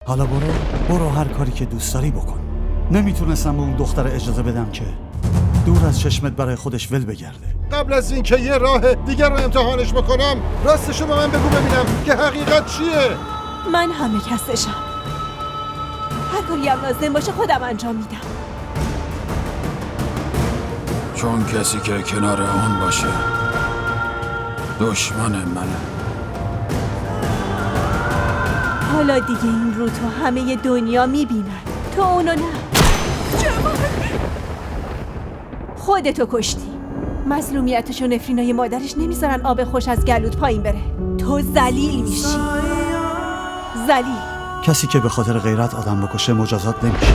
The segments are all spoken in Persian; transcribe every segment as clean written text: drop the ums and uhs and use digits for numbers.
حالا برو هر کاری که دوست داری بکن. نمیتونستم به اون دختر اجازه بدم که دور از چشمت برای خودش ول بگرده. قبل از اینکه یه راه دیگر رو امتحانش بکنم راستشو به من بگو ببینم که حقیقت چیه؟ من همه کسشم. هر کاری هم لازم باشه خودم انجام میدم. چون کسی که کنار اون باشه دشمن منه. حالا دیگه این رو تو همه دنیا میبینن، تو اونو نه. خودتو کشتی. مظلومیتش و نفرینای مادرش نمیذارن آب خوش از گلوت پایین بره. تو ذلیل میشی. ذلیل. کسی که به خاطر غیرت آدم بکشه مجازات نمیشه.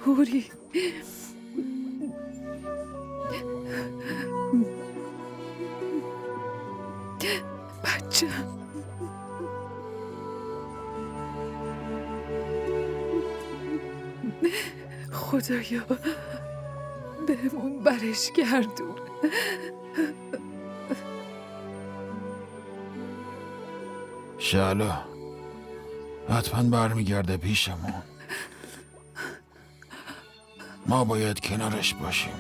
هوری بچه خدایا بهمون برش گردون. شعلو حتما برمیگرده پیشمون. ما باید کنارش باشیم.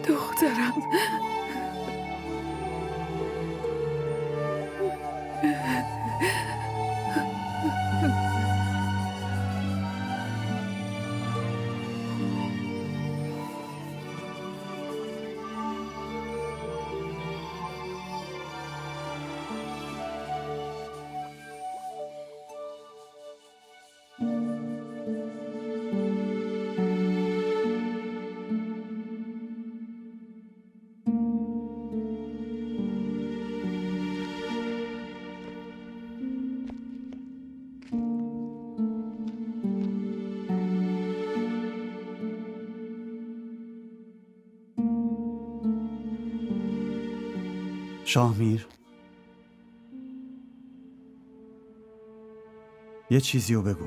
دخترم شاهمیر، یه چیزی رو بگو.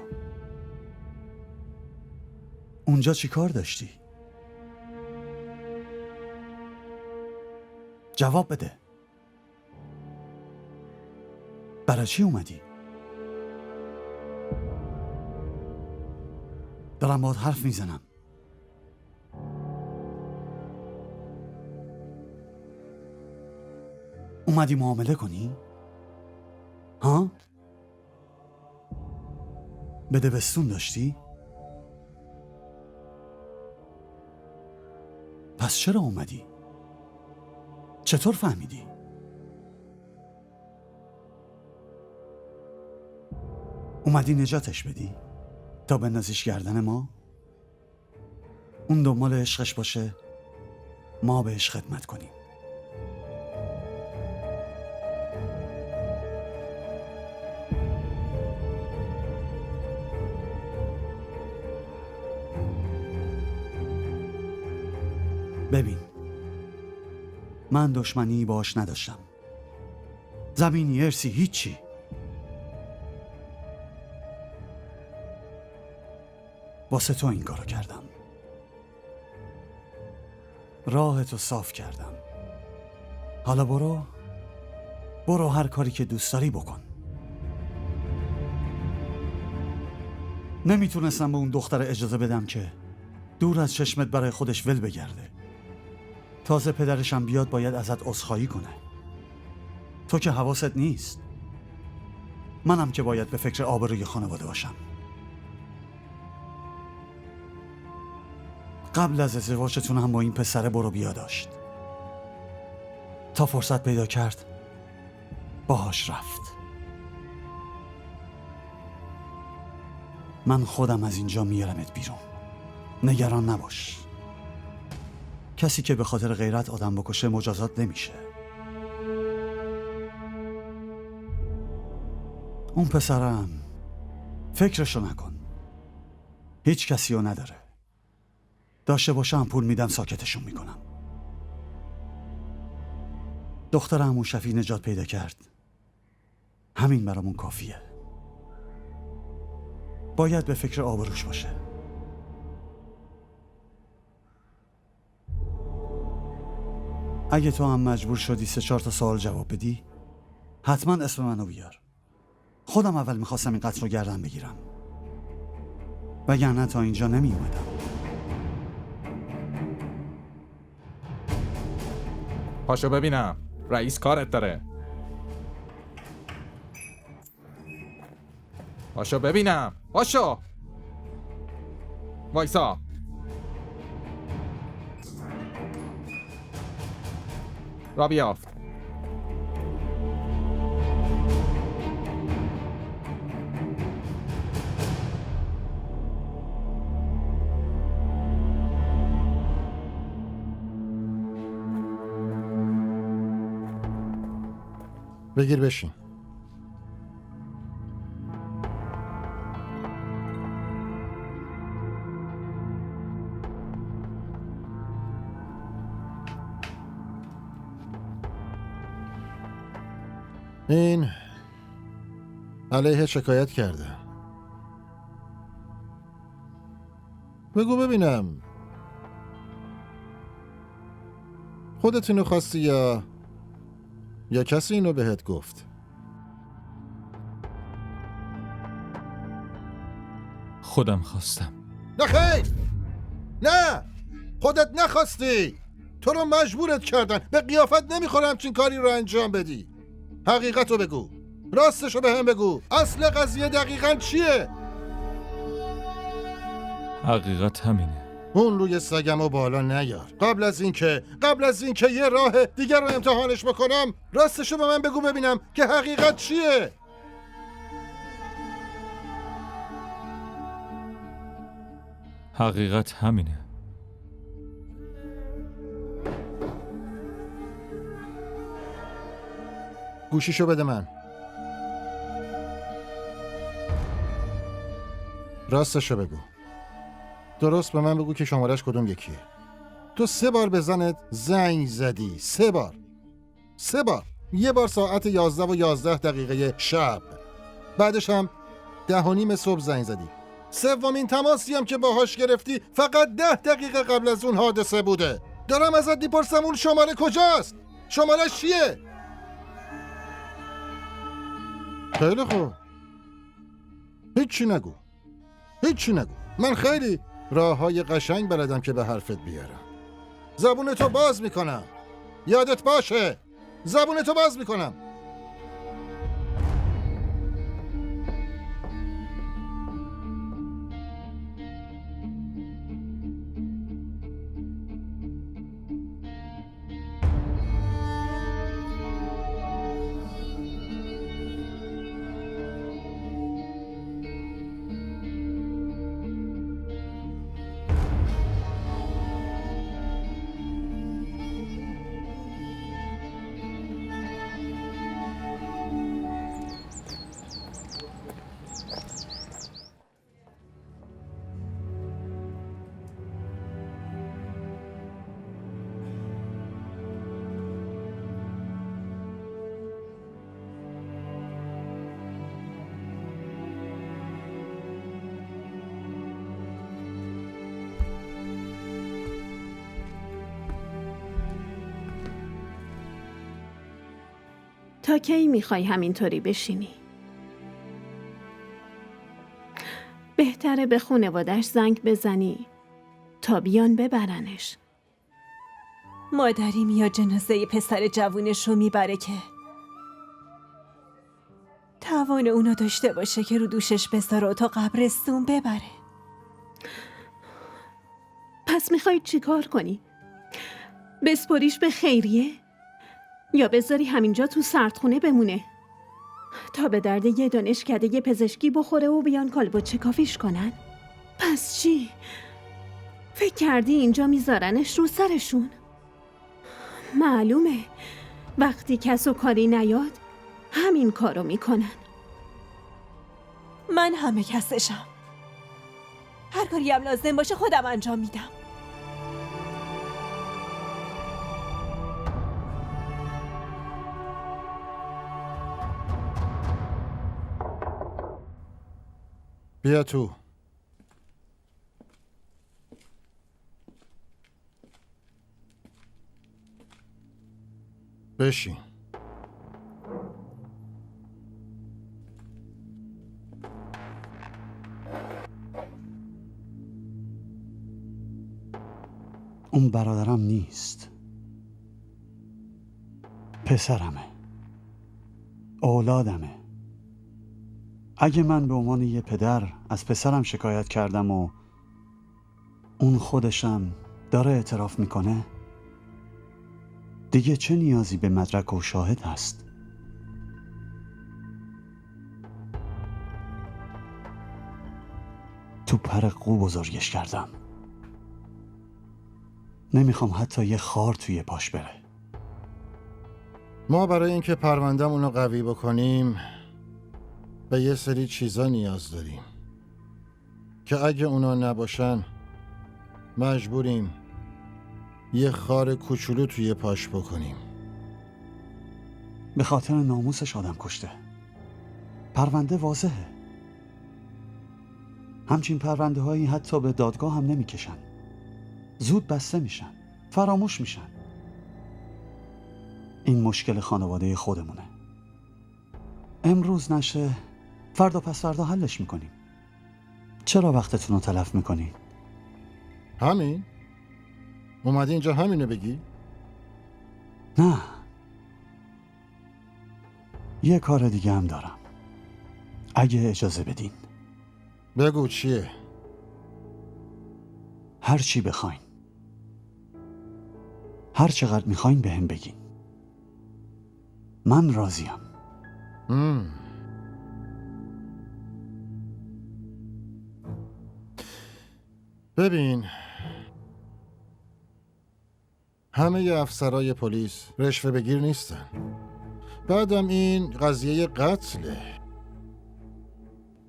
اونجا چی کار داشتی؟ جواب بده. برای چی اومدی؟ دارم باهات حرف میزنم. اومدی معامله کنی؟ ها؟ بده بستون داشتی؟ پس چرا اومدی؟ چطور فهمیدی؟ اومدی نجاتش بدی؟ تا بندازیش گردن ما؟ اون دنبال عشقش باشه، ما بهش خدمت کنیم. ببین، من دشمنی باش نداشتم. زمینی، ارسی، هیچی. واسه تو این کارو کردم. راهتو صاف کردم. حالا برو هر کاری که دوست داری بکن. نمیتونستم به اون دختر اجازه بدم که دور از چشمت برای خودش ول بگرده. تازه پدرشم بیاد باید ازت عذرخواهی کنه. تو که حواست نیست. منم که باید به فکر آبروی خانواده باشم. قبل از ازدواجتون هم با این پسره برو بیا داشت. تا فرصت پیدا کرد باهاش رفت. من خودم از اینجا میارمت بیرون. نگران نباش. کسی که به خاطر غیرت آدم بکشه مجازات نمیشه. اون پسرم فکرشو نکن. هیچ کسی رو نداره. داشته باشم پول میدم ساکتشون میکنم. دختر عمو شفیع نجات پیدا کرد. همین برامون کافیه. باید به فکر آبروش باشه. اگه تو هم مجبور شدی 3-4 تا سوال جواب بدی، حتما اسم منو بیار. خودم اول میخواستم این قتل رو گردن بگیرم، وگرنه تا اینجا نمی اومدم. پاشو ببینم، رئیس کارت داره. پاشو ببینم، پاشو. وایسا. را بیافت. بگیر بشین. این علیه شکایت کرده. بگو ببینم خودت اینو خواستی یا کسی اینو بهت گفت؟ خودم خواستم. نه خیر، نه، خودت نخواستی. تو رو مجبورت کردن. به قیافت نمیخوره همچین کاری رو انجام بدی. حقیقت رو بگو، راستش رو به هم بگو. اصل قضیه دقیقاً چیه؟ حقیقت همینه. اون روی سگم و بالا نیار. قبل از اینکه یه راه دیگر رو امتحانش بکنم، راستش رو به من بگو ببینم که حقیقت چیه؟ حقیقت همینه. گوشیشو بده من. راستشو بگو. درست به من بگو که شمارش کدوم یکیه. تو 3 بار به زنت زنگ زدی. 3 بار. 3 بار. یه بار ساعت 11:11 شب. بعدش هم 10:30 صبح زنگ زدی. 3مین تماسی هم که باهاش گرفتی فقط 10 دقیقه قبل از اون حادثه بوده. دارم ازت میپرسم اون شماره کجاست؟ شمارش چیه؟ خیلی خوب. هیچی نگو. من خیلی راههای قشنگ بلدم که به حرفت بیارم. زبونتو باز میکنم. یادت باشه. زبونتو باز میکنم. تا کی میخوای همینطوری بشینی؟ بهتره به خانواده‌اش زنگ بزنی تا بیان ببرنش. مادری میاد جنازه پسر جوونش رو میبره که توان اونو داشته باشه که رو دوشش بذاره و تا قبرستون ببره. پس میخوای چیکار کنی؟ بسپریش به خیریه؟ یا بذاری همینجا تو سردخونه بمونه؟ تا به درد یه دانشکده پزشکی بخوره و بیان کالبد کافیش کنن؟ پس چی؟ فکر کردی اینجا میذارنش رو سرشون؟ معلومه وقتی کس و کاری نیاد همین کارو میکنن. من همه کسشم. هر کاری هم لازم باشه خودم انجام میدم. بیا تو. بشین. اون برادرم نیست، پسرمه، اولادمه. اگه من به عنوان یه پدر از پسرم شکایت کردم و اون خودشم داره اعتراف میکنه، دیگه چه نیازی به مدرک و شاهد هست؟ تو پر قو بزرگش کردم. نمیخوام حتی یه خار توی پاش بره. ما برای اینکه پرونده‌مون رو قوی بکنیم به یه سری چیزا نیاز داریم که اگه اونا نباشن مجبوریم یه خار کوچولو توی پاش بکنیم. به خاطر ناموسش آدم کشته. پرونده واضحه. همچین پرونده هایی حتی به دادگاه هم نمیکشن. زود بسته میشن، فراموش میشن. این مشکل خانواده خودمونه. امروز نشه، فردا پس فردا حلش میکنیم. چرا وقتتون رو تلف میکنی؟ همین؟ اومدی اینجا همینو بگی؟ نه، یه کار دیگه هم دارم اگه اجازه بدین. بگو چیه؟ هر چی بخواین، هر چقدر میخواین بهم بگین، من راضیم. ببین، همه افسرای پلیس رشوه بگیر نیستن. بعدم این قضیه قتله.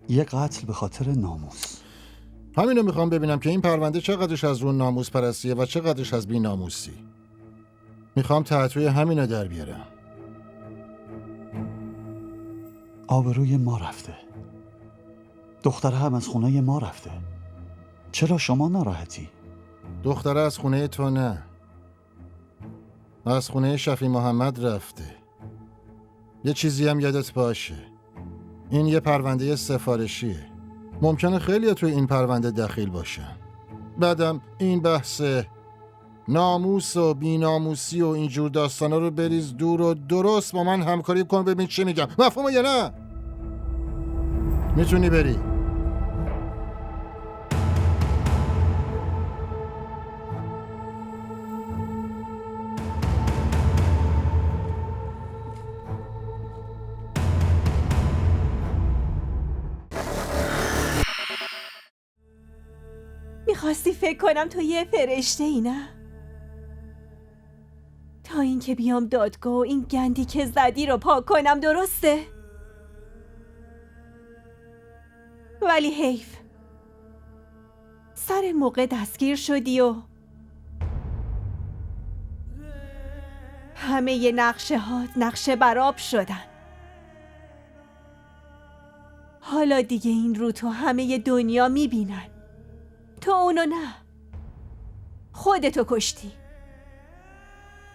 یه قتل به خاطر ناموس. همینو میخوام ببینم که این پرونده چقدرش از اون ناموس پرستیه و چقدرش از بی ناموسی. میخوام تحتوی همینو در بیارم. آبروی ما رفته. دختره هم از خونه ما رفته. چرا شما ناراحتی؟ دختره از خونه تو نه، از خونه شفیع محمد رفته. یه چیزی هم یادت باشه، این یه پرونده سفارشیه. ممکنه خیلی توی این پرونده دخیل باشن. بعدم این بحث ناموس و بیناموسی و اینجور داستانا رو بریز دور و درست با من همکاری کن ببین چی میگم. مفهومه یا نه؟ میتونی بری. میخواستی فکر کنم تو یه فرشته ای نه؟ تا اینکه بیام دادگاه و این گندی که زدی رو پاک کنم، درسته؟ ولی حیف، سر موقع دستگیر شدی و همه ی نقشه هات نقشه براب شدن. حالا دیگه این رو تو همه ی دنیا میبینن. تو اونو نه، خودتو کشتی.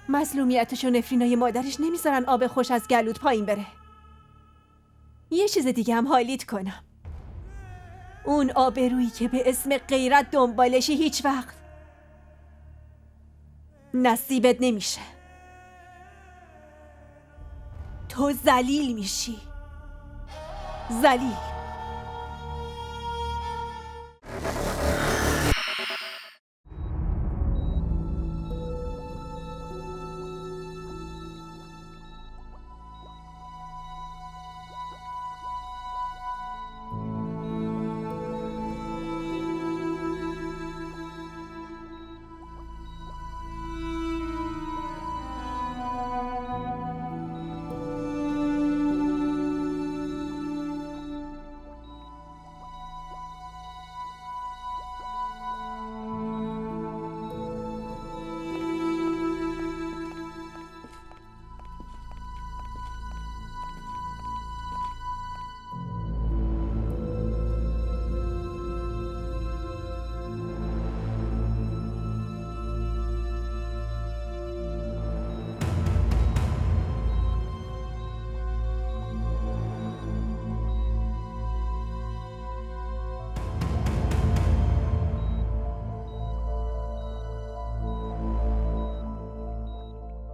مظلومیتش و نفرینای مادرش نمیذارن آب خوش از گلوت پایین بره. یه چیز دیگه هم حالیت کنم. اون آبرویی که به اسم غیرت دنبالشی هیچ وقت نصیبت نمیشه. تو ذلیل میشی، ذلیل.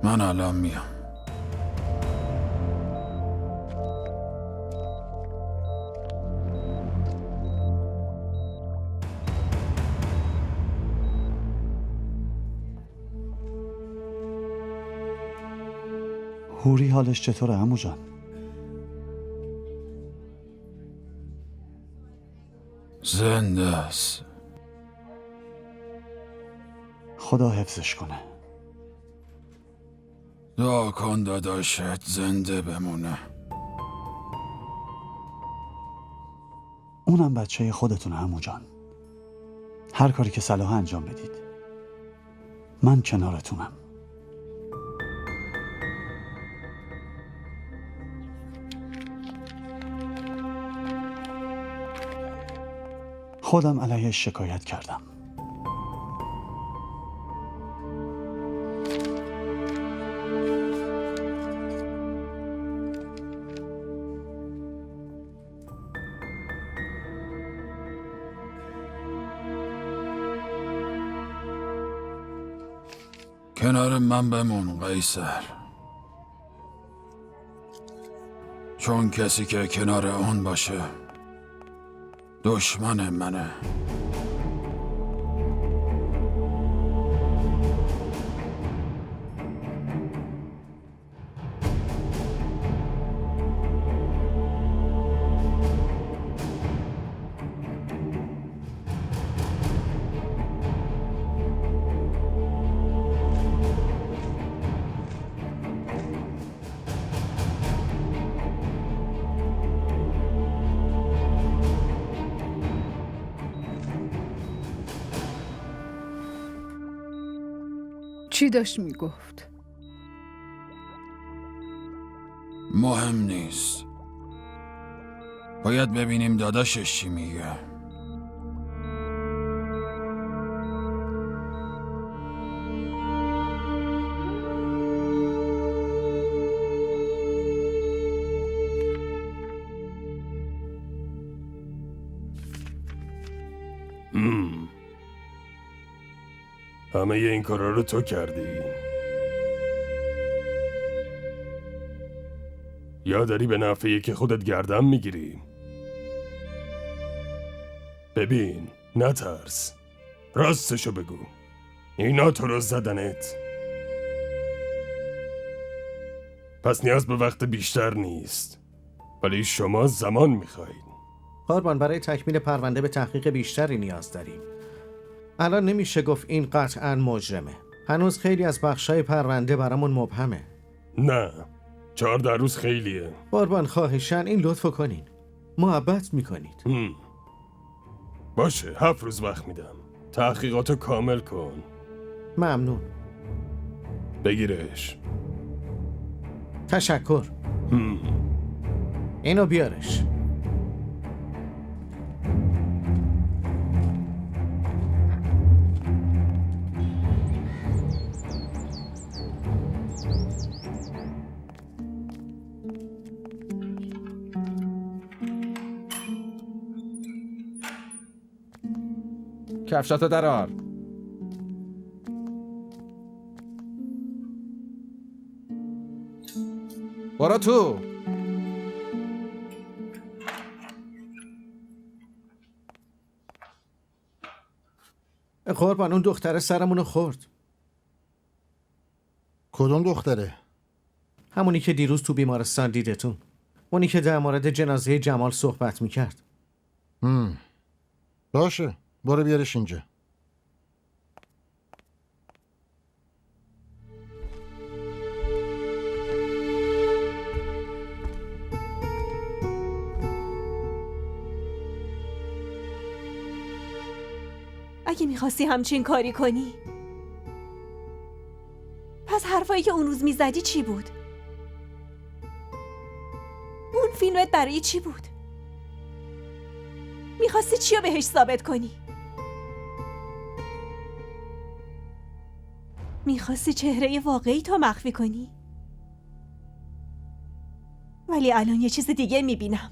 من الان میام. هوری حالش چطوره عمو جان؟ زنده است. خدا حفظش کنه. دعا کن داداشت زنده بمونه. اونم بچه خودتونه عمو جان. هر کاری که صلاح انجام بدید. من کنارتونم. خودم علیهش شکایت کردم. کنار من بمون قیصر، چون کسی که کنار اون باشه دشمن منه. چی داشت میگفت؟ مهم نیست. باید ببینیم داداشش چی میگه. همه این کارا رو تو کردی؟ یا داری به نفعی که خودت گردن میگیری؟ ببین، نترس. راستشو بگو. اینا تو رو زدنت. پس نیاز به وقت بیشتر نیست. ولی شما زمان میخواید. قربان، برای تکمیل پرونده به تحقیق بیشتری نیاز داریم. الان نمیشه گفت این قطعاً مجرمه. هنوز خیلی از بخشای پرونده برامون مبهمه. نه، 14 روز خیلیه. قربان خواهشاً این لطفو کنین. محبت میکنید. باشه، 7 روز وقت میدم. تحقیقاتو کامل کن. ممنون. بگیرش. تشکر. اینو بیارش. کفشاتو درار. برو تو. قربان، اون دختره سرمونو خورد. کدوم دختره؟ همونی که دیروز تو بیمارستان دیدتون. اونی که در مورد جنازه جمال صحبت میکرد. باشه، برو بیارش اینجا. اگه میخواستی همچین کاری کنی، پس حرفایی که اون روز میزدی چی بود؟ اون فیلمت برای چی بود؟ میخواستی چی رو بهش ثابت کنی؟ میخواستی چهره واقعی تو مخفی کنی؟ ولی الان یه چیز دیگه میبینم.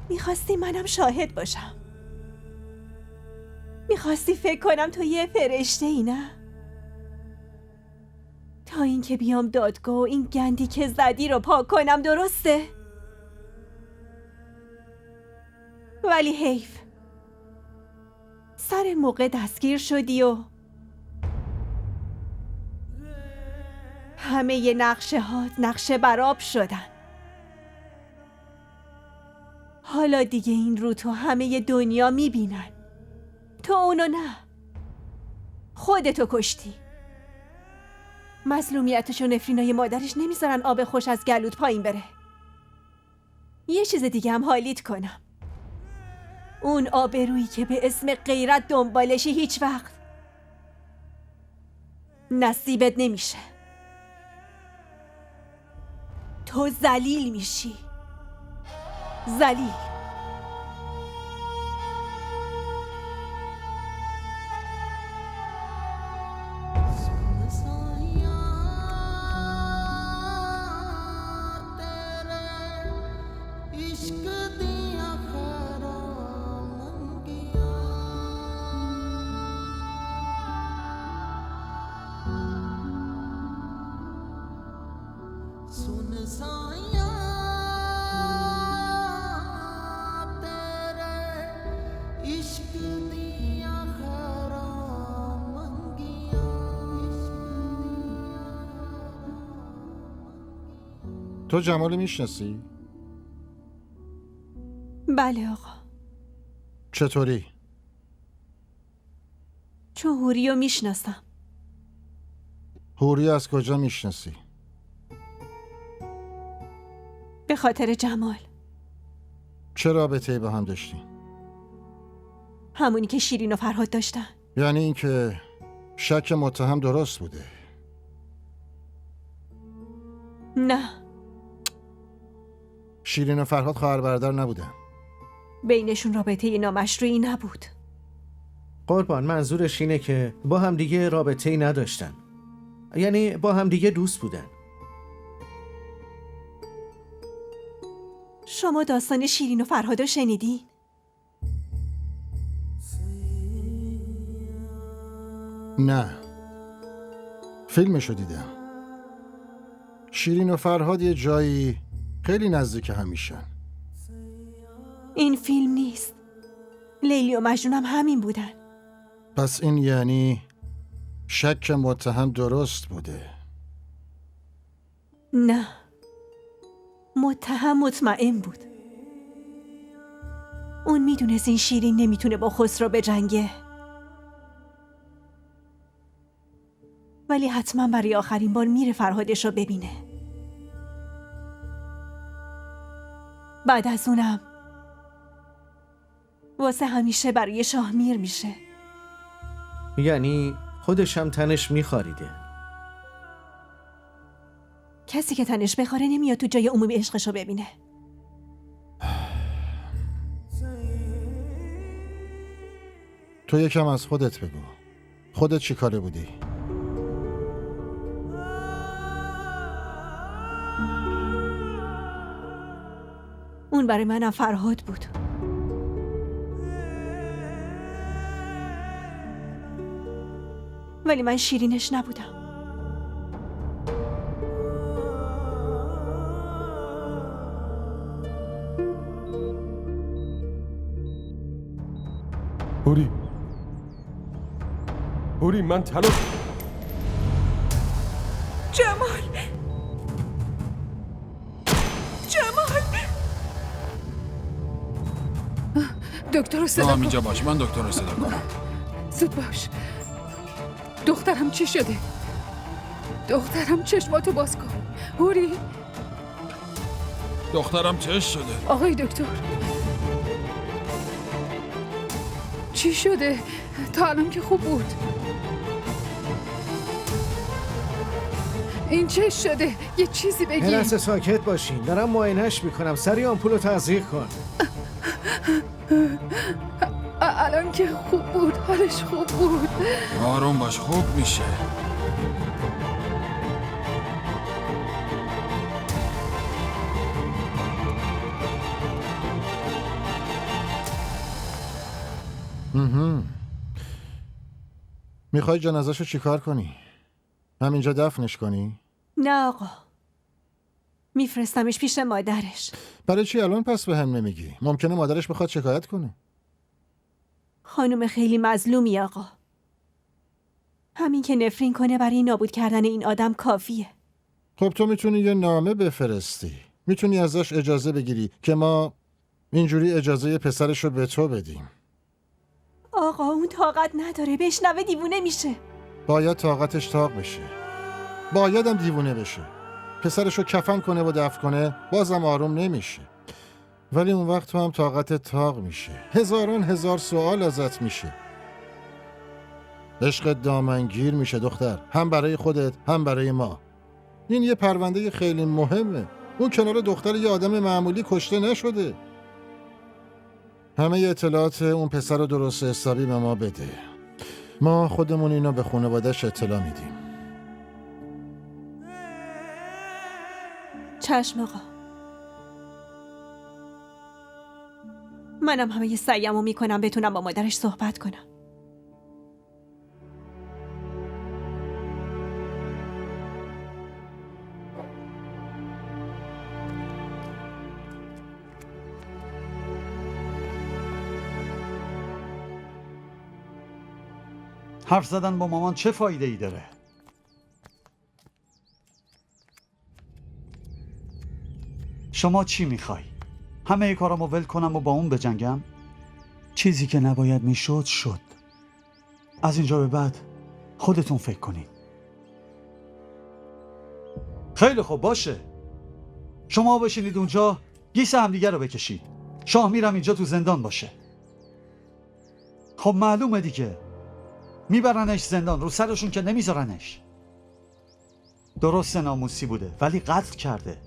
میخواستی منم شاهد باشم. میخواستی فکر کنم تو یه فرشته ای نه؟ تا اینکه بیام دادگاه و این گندی که زدی رو پاک کنم، درسته؟ ولی حیف، سر موقع دستگیر شدی و همه ی نقشه هات نقشه براب شدن. حالا دیگه این رو تو همه ی دنیا میبینن، تو اونو نه، خودتو کشتی. مظلومیتش و نفرینای مادرش نمیذارن آب خوش از گلوت پایین بره. یه چیز دیگه هم حالیت کنم. اون آبرویی که به اسم غیرت دنبالشی هیچ وقت نصیبت نمیشه. تو ذلیل میشی، ذلیل. تو جمال میشناسی؟ بله آقا. چطوری؟ چون هوریو میشناسم. هوری از کجا میشناسی؟ به خاطر جمال. چه رابطه‌ای با هم داشتین؟ همونی که شیرین و فرهاد داشتن. یعنی اینکه شک متهم درست بوده؟ نه، شیرین و فرهاد خواهر برادر نبودن. بینشون رابطه نامشروعی نبود. قربان، منظورش اینه که با هم دیگه رابطه‌ای نداشتن، یعنی با هم دیگه دوست بودن. شما داستان شیرین و فرهادو شنیدین؟ نه، فیلمشو دیدم. شیرین و فرهاد یه جایی خیلی نزدیک همیشن. این فیلم نیست. لیلی و مجنون هم همین بودن. پس این یعنی شک متهم درست بوده؟ نه، متهم مطمئن بود. اون میدونست این شیرین نمیتونه با خسرو بجنگه، ولی حتما برای آخرین بار میره فرهادش رو ببینه. بعد از اونم واسه همیشه برای شاه میر میشه. یعنی خودش هم تنش میخاریده. کسی که تنش بخوره نمیاد تو جای عمومی عشقشو ببینه. تو یکم از خودت بگو. خودت چی کاره بودی؟ اون برای منم فرهاد بود. ولی من شیرینش نبودم. هوری من تلاش. جمال، دکتر رو تو صدا هم کن. اینجا باش، من دکتر رو صدا کنم. زود باش. دخترم چی شده؟ دخترم چشماتو باز کن. هوری، دخترم چش شده. آقای دکتر چی شده؟ تا الان که خوب بود. این چه شده؟ یه چیزی یه بگی. لحظه ساکت باشین، دارم معاینش میکنم. سری آمپول رو تزریق کن. الان که خوب بود، حالش خوب بود. آروم باش، خوب میشه. میخوای جنازه‌شو چیکار کنی؟ همینجا دفنش کنی؟ نه آقا، میفرستمش پیش مادرش. برای چی الان پس به هم نمیگی؟ ممکنه مادرش بخواد شکایت کنه. خانم خیلی مظلومی آقا. همین که نفرین کنه برای نابود کردن این آدم کافیه. خب تو میتونی یه نامه بفرستی، میتونی ازش اجازه بگیری که ما اینجوری اجازه پسرش رو به تو بدیم. آقا اون طاقت نداره، بشنوه دیوونه میشه. باید طاقتش طاق بشه، بایدم دیوونه بشه. پسرش رو کفن کنه و دفن کنه بازم آروم نمیشه، ولی اون وقت تو هم طاقتت طاق میشه. هزاران هزار سوال ازت میشه. عشقت دامنگیر میشه دختر، هم برای خودت هم برای ما. این یه پرونده خیلی مهمه. اون کنار دختر یه آدم معمولی کشته نشده. همه اطلاعات اون پسر رو درست حسابی به ما بده. ما خودمون اینو به خانواده‌اش اطلاع میدیم. چشم آقا. منم همه سعیمو میکنم بتونم با مادرش صحبت کنم. حرف زدن با مامان چه فایده ای داره؟ شما چی میخوای؟ همه کارامو ول کنم و با اون بجنگم؟ چیزی که نباید میشد شد. از اینجا به بعد خودتون فکر کنید. خیلی خوب باشه. شما بشینید اونجا گیس همدیگه رو بکشید. شاه میرم اینجا تو زندان باشه. خب معلومه دیگه، میبرنش زندان، رو سرشون که نمیذارنش. درست ناموسی بوده ولی قتل کرده.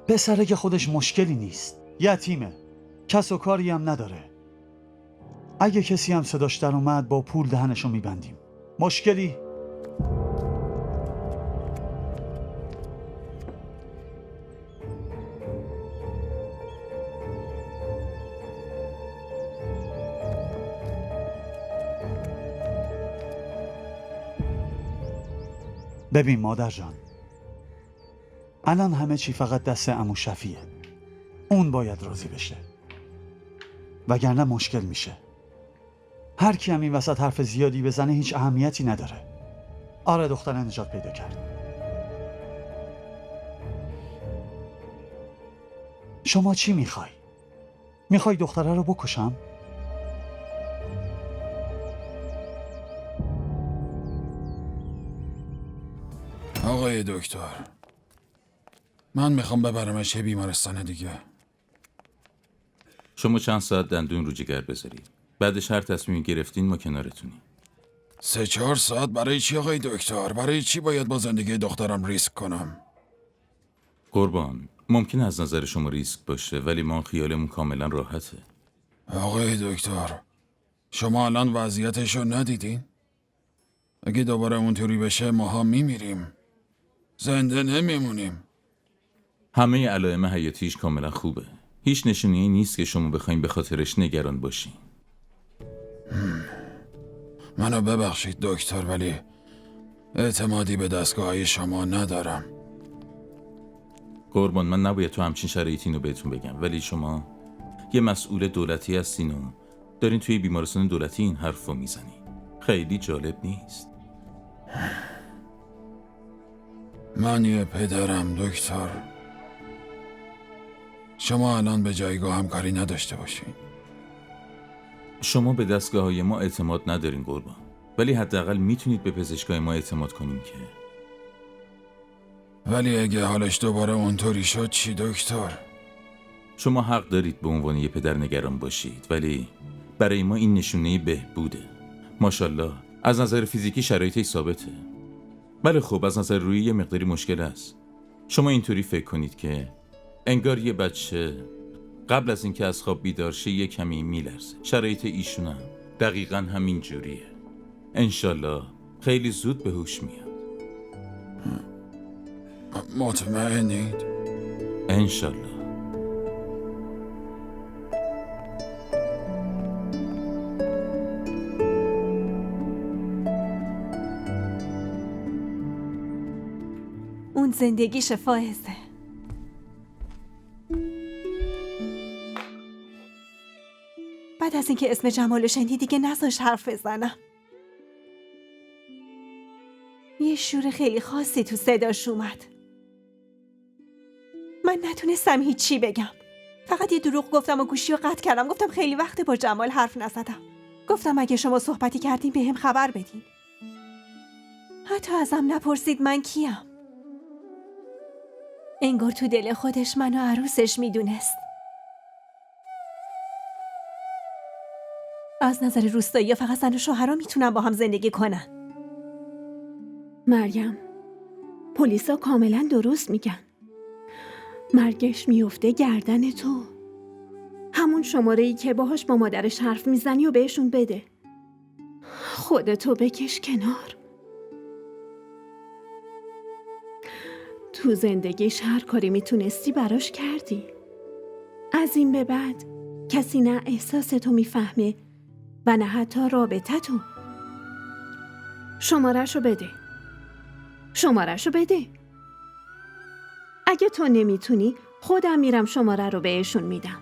پسره که خودش مشکلی نیست، یتیمه، کس و کاری هم نداره. اگه کسی هم صداش در اومد با پول دهنشو میبندیم. مشکلی؟ ببین مادر جان، الان همه چی فقط دست عمو شفیه. اون باید راضی بشه، وگرنه مشکل میشه. هر کی هم این وسط حرف زیادی بزنه هیچ اهمیتی نداره. آره دختر نجات پیدا کرد. شما چی میخوای؟ میخوای دختره رو بکشم؟ آقای دکتر، من میخوام ببرمش یه بیمارستان دیگه. شما چند ساعت دندون رو جگر بذارید. بعدش هر تصمیمی گرفتین ما کنارتونیم. 3-4 ساعت برای چی آقای دکتر؟ برای چی باید با زندگی دخترم ریسک کنم؟ قربان، ممکن از نظر شما ریسک باشه ولی ما خیالمون کاملا راحته. آقای دکتر، شما الان وضعیتشو ندیدین؟ اگه دوباره اونطوری بشه ماها میمیریم، زنده نمیمونیم. همه علائم حیاتیش کاملا خوبه. هیچ نشونی نیست که شما بخواید به خاطرش نگران باشین. منو ببخشید دکتر، ولی اعتمادی به دستگاه‌های شما ندارم. قربان، من نباید تو همچین شرایطی اینو بهتون بگم، ولی شما یه مسئول دولتی هستین و دارین توی بیمارستان دولتی این حرف رو میزنین. خیلی جالب نیست. من یه پدرم دکتر. شما الان به جایگاه همکاری نداشته باشین. شما به دستگاه‌های ما اعتماد ندارین قربان، ولی حداقل میتونید به پزشکای ما اعتماد کنین که. ولی اگه حالش دوباره اونطوری شد چی دکتر؟ شما حق دارید به عنوان یه پدر نگران باشید، ولی برای ما این نشونه بهبوده. ماشاءالله از نظر فیزیکی شرایطش ثابته. بله خب از نظر روحی یه مقداری مشکل است. شما اینطوری فکر کنید که انگار یه بچه قبل از اینکه از خواب بیدار شه یه کمی میلرزه. شرایط ایشون هم دقیقاً همین جوریه. انشالله خیلی زود به هوش میاد. مطمئنید؟ انشالله. اون زندگیش فائزه. بعد از اینکه اسم جمالو شنیدی دیگه نذاشت حرف بزنم. یه شور خیلی خاصی تو صداش اومد. من نتونستم هیچی بگم. فقط یه دروغ گفتم و گوشی رو قطع کردم. گفتم خیلی وقت با جمال حرف نزدم. گفتم اگه شما صحبتی کردین بهم خبر بدین. حتی ازم نپرسید من کیم. انگار تو دل خودش منو عروسش میدونست. از نظر روستایی فقط زن و شوهرها میتونن با هم زندگی کنن. مریم، پلیسا کاملا درست میگن. مرگش میفته گردن تو. همون شماره‌ای که باهاش با مادرش حرف میزنی و بهشون بده. خودتو بکش کنار. تو زندگیش هر کاری میتونستی براش کردی. از این به بعد کسی نه احساستو میفهمه و نه حتی رابطتو. شماره‌شو بده. شماره‌شو بده. اگه تو نمیتونی خودم میرم شماره رو بهشون میدم.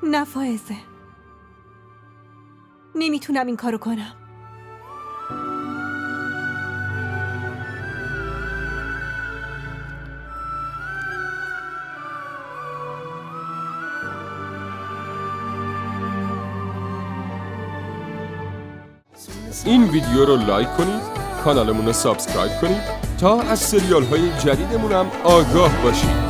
نه فائزه، نمیتونم این کارو کنم. این ویدیو رو لایک کنید، کانالمون رو سابسکرایب کنید تا از سریال های جدیدمون هم آگاه باشید.